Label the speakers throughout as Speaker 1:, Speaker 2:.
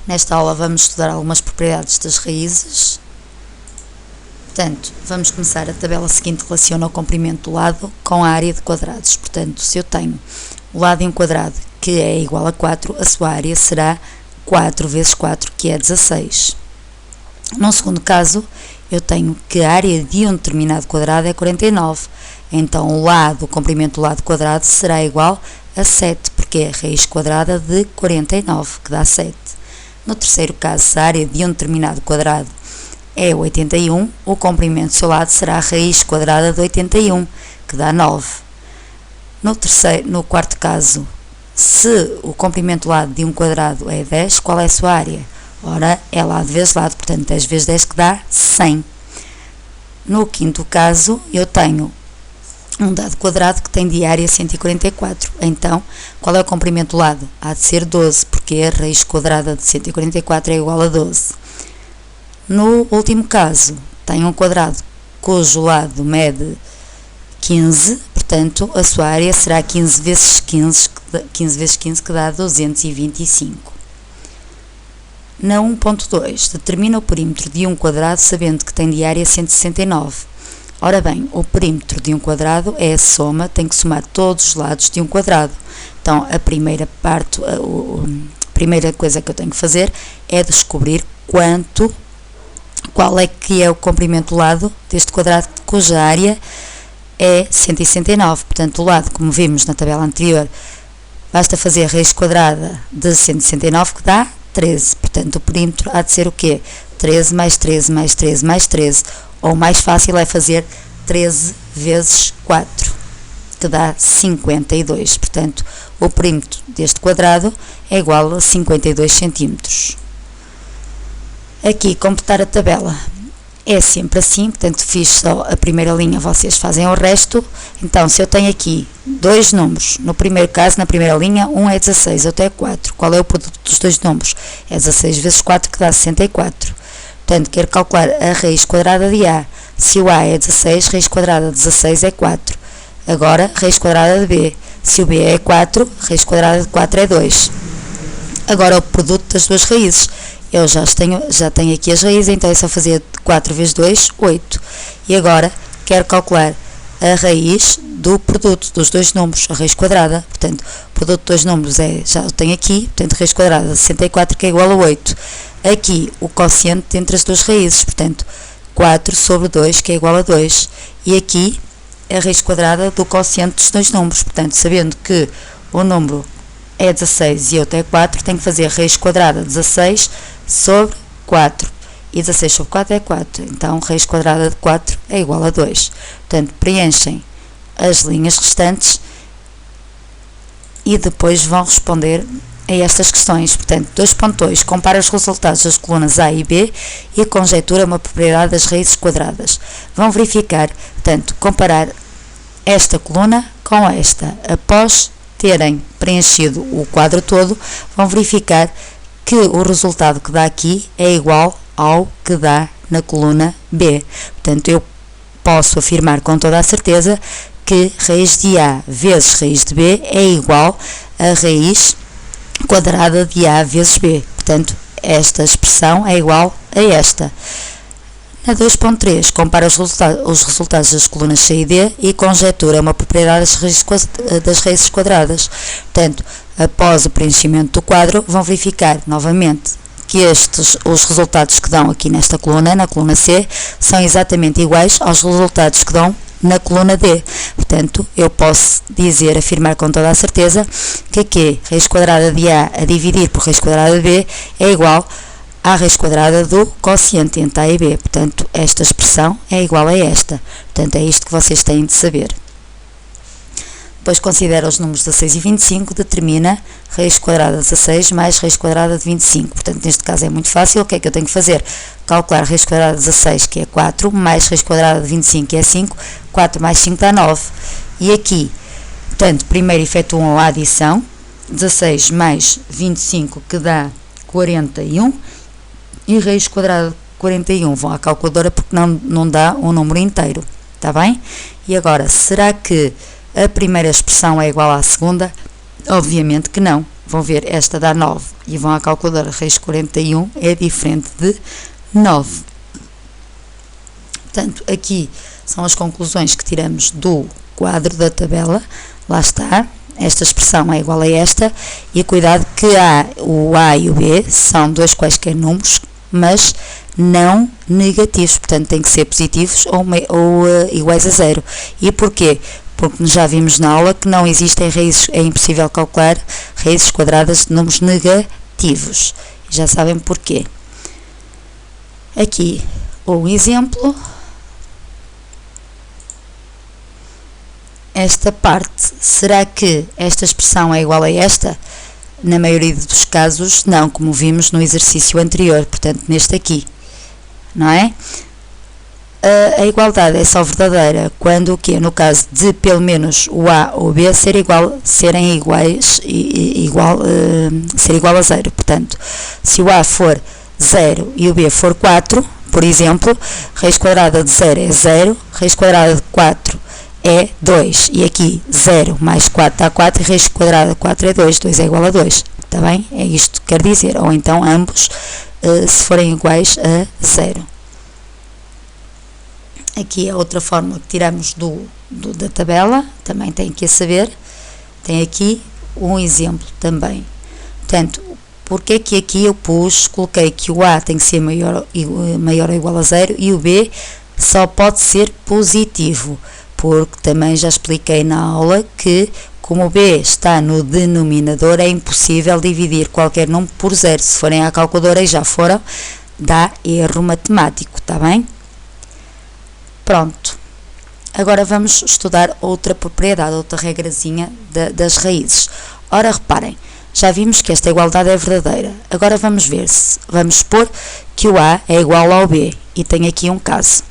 Speaker 1: Nesta aula vamos estudar algumas propriedades das raízes. Portanto, vamos começar. A tabela seguinte relaciona o comprimento do lado com a área de quadrados. Portanto, se eu tenho o lado de um quadrado que é igual a 4, a sua área será 4 vezes 4, que é 16. Num segundo caso, eu tenho que a área de um determinado quadrado é 49. Então, o comprimento do lado quadrado será igual a 7, porque é a raiz quadrada de 49, que dá 7. No terceiro caso, se a área de um determinado quadrado é 81, o comprimento do seu lado será a raiz quadrada de 81, que dá 9. No quarto caso, se o comprimento do lado de um quadrado é 10, qual é a sua área? Ora, é lado vezes lado, portanto 10 vezes 10 que dá 100. No quinto caso, eu tenho um dado quadrado que tem de área 144. Então, qual é o comprimento do lado? Há de ser 12, porque a raiz quadrada de 144 é igual a 12. No último caso, tenho um quadrado cujo lado mede 15, portanto, a sua área será 15 vezes 15, que dá 225. Na 1.2, determina o perímetro de um quadrado sabendo que tem de área 169. Ora bem, o perímetro de um quadrado é a soma, tem que somar todos os lados de um quadrado. Então, a primeira coisa que eu tenho que fazer é descobrir qual é que é o comprimento do lado deste quadrado cuja área é 169. Portanto, o lado, como vimos na tabela anterior, basta fazer a raiz quadrada de 169, que dá 13. Portanto, o perímetro há de ser o quê? 13 mais 13 mais 13 mais 13. Ou mais fácil é fazer 13 vezes 4, que dá 52. Portanto, o perímetro deste quadrado é igual a 52 centímetros. Aqui, completar a tabela é sempre assim, portanto, fiz só a primeira linha, vocês fazem o resto. Então, se eu tenho aqui dois números, no primeiro caso, na primeira linha, um é 16, outro é 4. Qual é o produto dos dois números? É 16 vezes 4, que dá 64. Portanto, quero calcular a raiz quadrada de A. Se o A é 16, raiz quadrada de 16 é 4. Agora, raiz quadrada de B. Se o B é 4, raiz quadrada de 4 é 2. Agora, o produto das duas raízes. Eu já tenho aqui as raízes, então é só fazer 4 vezes 2, 8. E agora, quero calcular a raiz do produto dos dois números, a raiz quadrada. Portanto, o produto dos dois números já o tenho aqui, portanto, raiz quadrada de 64, que é igual a 8. Aqui, o quociente entre as duas raízes, portanto, 4 sobre 2, que é igual a 2. E aqui, a raiz quadrada do quociente dos dois números. Portanto, sabendo que um número é 16 e outro é 4, tenho que fazer a raiz quadrada de 16 sobre 4. E 16 sobre 4 é 4. Então, raiz quadrada de 4 é igual a 2. Portanto, preenchem as linhas restantes e depois vão responder a estas questões. Portanto, 2.2. Compara os resultados das colunas A e B e conjetura uma propriedade das raízes quadradas. Vão verificar, portanto, comparar esta coluna com esta. Após terem preenchido o quadro todo, vão verificar que o resultado que dá aqui é igual ao que dá na coluna B. Portanto, eu posso afirmar com toda a certeza que raiz de A vezes raiz de B é igual a raiz quadrada de A vezes B. Portanto, esta expressão é igual a esta. Na 2.3, compara os resultados das colunas C e D e conjetura uma propriedade das raízes quadradas. Portanto, após o preenchimento do quadro, vão verificar novamente que os resultados que dão aqui nesta coluna, na coluna C, são exatamente iguais aos resultados que dão na coluna D. Portanto, eu posso afirmar com toda a certeza que aqui raiz quadrada de A a dividir por raiz quadrada de B é igual à raiz quadrada do quociente entre A e B. Portanto, esta expressão é igual a esta. Portanto, é isto que vocês têm de saber. Depois considera os números 16 e 25, determina raiz quadrada de 16 mais raiz quadrada de 25. Portanto, neste caso é muito fácil. O que é que eu tenho que fazer? Calcular raiz quadrada de 16, que é 4, mais raiz quadrada de 25, que é 5. 4 mais 5 dá 9. E aqui, portanto, primeiro efetuam a adição. 16 mais 25, que dá 41. E raiz quadrada de 41 vão à calculadora porque não dá um número inteiro. Está bem? E agora, será que a primeira expressão é igual à segunda? Obviamente que não. vão ver, esta dá 9 e vão à calculadora, raiz de 41 é diferente de 9. Portanto, aqui são as conclusões que tiramos do quadro da tabela, lá está, esta expressão é igual a esta, e cuidado que o A e o B são dois quaisquer números, mas não negativos, portanto tem que ser positivos ou iguais a zero. E porquê? Porque já vimos na aula que não existem raízes, é impossível calcular raízes quadradas de números negativos. Já sabem porquê. Aqui um exemplo. Esta parte, será que esta expressão é igual a esta? Na maioria dos casos, não, como vimos no exercício anterior, portanto, neste aqui, não é? A igualdade é só verdadeira quando o quê? No caso de pelo menos o A ou o B ser igual a zero. Portanto, se o A for 0 e o B for 4, por exemplo, raiz quadrada de 0 é 0, raiz quadrada de 4 é 2, e aqui 0 mais 4 dá 4, e raiz quadrada de 4 é 2, 2 é igual a 2, está bem? É isto que quer dizer, ou então ambos se forem iguais a 0. Aqui é outra fórmula que tiramos da tabela, também tem que saber, tem aqui um exemplo também. Portanto, porque é que aqui eu coloquei que o A tem que ser maior ou igual a 0 e o B só pode ser positivo? Porque também já expliquei na aula que, como o B está no denominador, é impossível dividir qualquer número por 0. Se forem à calculadora e já foram, dá erro matemático, está bem? Pronto. Agora vamos estudar outra propriedade, outra regrazinha das raízes. Ora, reparem, já vimos que esta igualdade é verdadeira. Agora vamos ver se, vamos supor que o A é igual ao B, e tenho aqui um caso.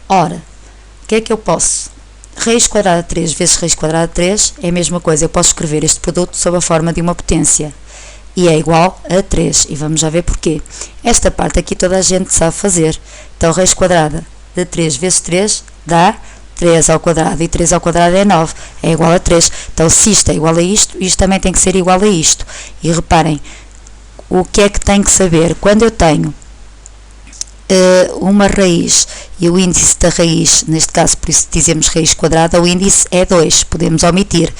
Speaker 1: Ora, o que é que eu posso? Raiz quadrada de 3 vezes raiz quadrada de 3 é a mesma coisa. Eu posso escrever este produto sob a forma de uma potência. E é igual a 3. E vamos já ver porquê. Esta parte aqui toda a gente sabe fazer. Então, raiz quadrada de 3 vezes 3 dá 3 ao quadrado. E 3 ao quadrado é 9. É igual a 3. Então, se isto é igual a isto também tem que ser igual a isto. E reparem, o que é que tem que saber? Quando eu tenho uma raiz e o índice da raiz, neste caso por isso dizemos raiz quadrada, o índice é 2, podemos omitir.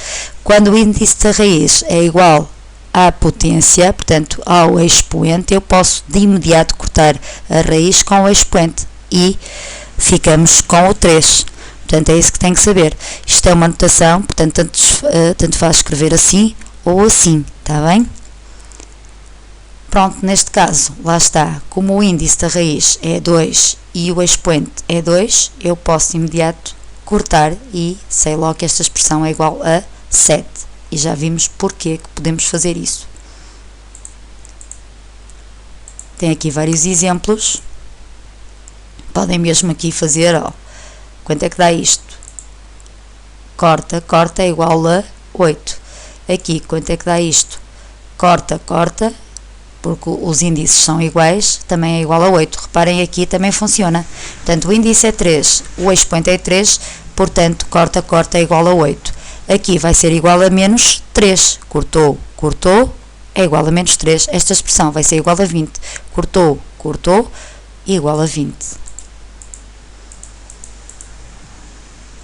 Speaker 1: Quando o índice da raiz é igual à potência, portanto ao expoente, eu posso de imediato cortar a raiz com o expoente e ficamos com o 3. Portanto é isso que tem que saber. Isto é uma notação, portanto tanto faz escrever assim ou assim, está bem? Pronto, neste caso, lá está, como o índice da raiz é 2 e o expoente é 2, eu posso de imediato cortar e sei logo que esta expressão é igual a 7. E já vimos porque que podemos fazer isso. Tem aqui vários exemplos. Podem mesmo aqui fazer, quanto é que dá isto? Corta é igual a 8. Aqui, quanto é que dá isto? Corta, porque os índices são iguais, também é igual a 8. Reparem, aqui também funciona. Portanto, o índice é 3, o expoente é 3, portanto, corta é igual a 8. Aqui vai ser igual a menos 3. Cortou, é igual a menos 3. Esta expressão vai ser igual a 20. Cortou, igual a 20.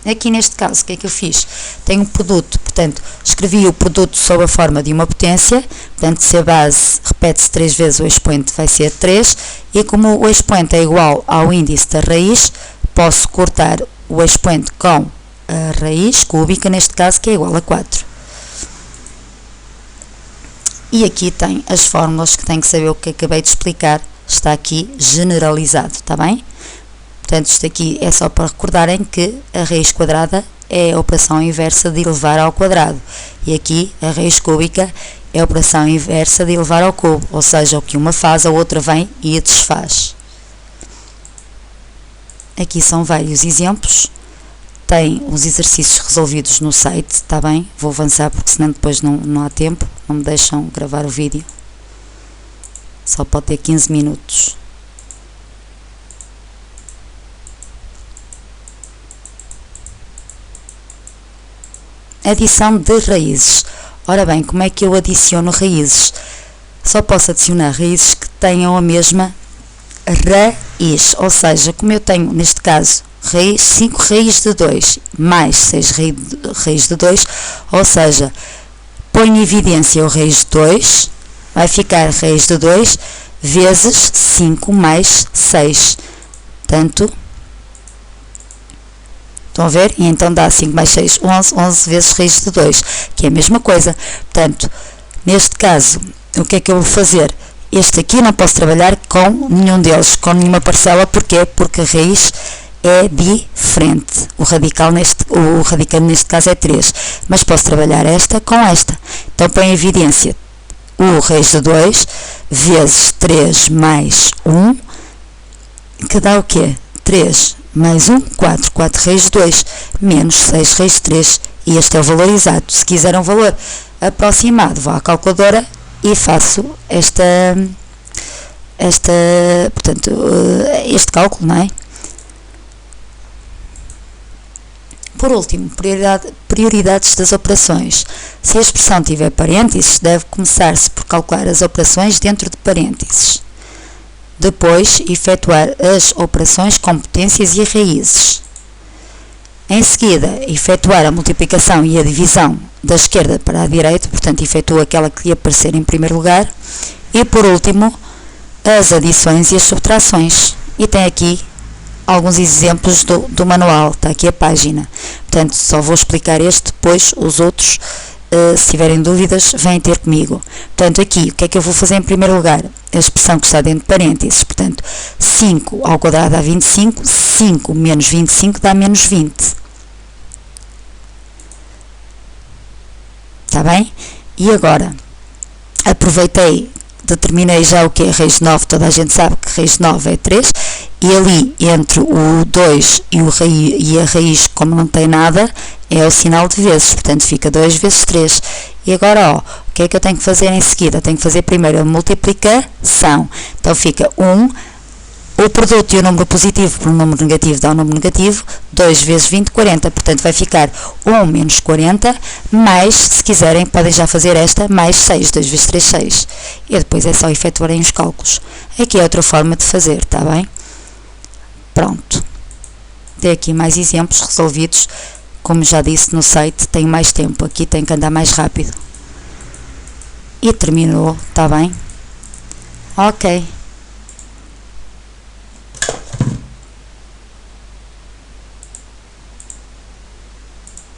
Speaker 1: Aqui neste caso, o que é que eu fiz? Tenho um produto, portanto, escrevi o produto sob a forma de uma potência, portanto, se a base repete-se 3 vezes, o expoente vai ser 3, e como o expoente é igual ao índice da raiz, posso cortar o expoente com a raiz cúbica, neste caso, que é igual a 4. E aqui tem as fórmulas que tem que saber o que acabei de explicar, está aqui generalizado, está bem? Portanto, isto aqui é só para recordarem que a raiz quadrada é a operação inversa de elevar ao quadrado. E aqui a raiz cúbica é a operação inversa de elevar ao cubo. Ou seja, o que uma faz, a outra vem e a desfaz. Aqui são vários exemplos. Tem os exercícios resolvidos no site, está bem? Vou avançar porque senão depois não há tempo. Não me deixam gravar o vídeo. Só pode ter 15 minutos. Adição de raízes. Ora bem, como é que eu adiciono raízes? Só posso adicionar raízes que tenham a mesma raiz, ou seja, como eu tenho, neste caso, 5 raiz de 2 mais 6 raiz de 2, ou seja, põe em evidência o raiz de 2, vai ficar raiz de 2 vezes 5 mais 6. Portanto, estão a ver? E então dá 5 mais 6, 11, 11 vezes raiz de 2, que é a mesma coisa. Portanto, neste caso, o que é que eu vou fazer? Este aqui não posso trabalhar com nenhum deles, com nenhuma parcela. Porquê? Porque a raiz é diferente. O radicando neste caso é 3. Mas posso trabalhar esta com esta. Então põe em evidência o raiz de 2 vezes 3 mais 1, que dá o quê? 3 mais 1, 4. 4 raiz de 2 menos 6 raiz de 3. E este é o valor exato. Se quiser um valor aproximado, vou à calculadora e faço portanto, este cálculo, não é? Por último, prioridades das operações. Se a expressão tiver parênteses, deve começar-se por calcular as operações dentro de parênteses. Depois, efetuar as operações com potências e raízes. Em seguida, efetuar a multiplicação e a divisão da esquerda para a direita, portanto, efetua aquela que lhe aparecer em primeiro lugar. E, por último, as adições e as subtrações. E tem aqui alguns exemplos do manual, está aqui a página. Portanto, só vou explicar este, depois os outros, se tiverem dúvidas, vêm ter comigo. Portanto, aqui, o que é que eu vou fazer em primeiro lugar? A expressão que está dentro de parênteses, portanto, 5 ao quadrado dá 25, 5 menos 25 dá menos 20. Está bem? E agora, determinei já o que é raiz de 9, toda a gente sabe que raiz de 9 é 3, e ali entre o 2 e a raiz, como não tem nada, é o sinal de vezes, portanto fica 2 vezes 3. E agora, o que é que eu tenho que fazer em seguida? Tenho que fazer primeiro a multiplicação. Então fica 1, o produto e o número positivo por um número negativo dá um número negativo, 2 vezes 20, 40. Portanto vai ficar 1 menos 40, mais, se quiserem, podem já fazer esta, mais 6, 2 vezes 3, 6. E depois é só efetuarem os cálculos. Aqui é outra forma de fazer, está bem? Pronto. Tem aqui mais exemplos resolvidos. Como já disse no site, tenho mais tempo. Aqui tenho que andar mais rápido. E terminou, está bem? Ok.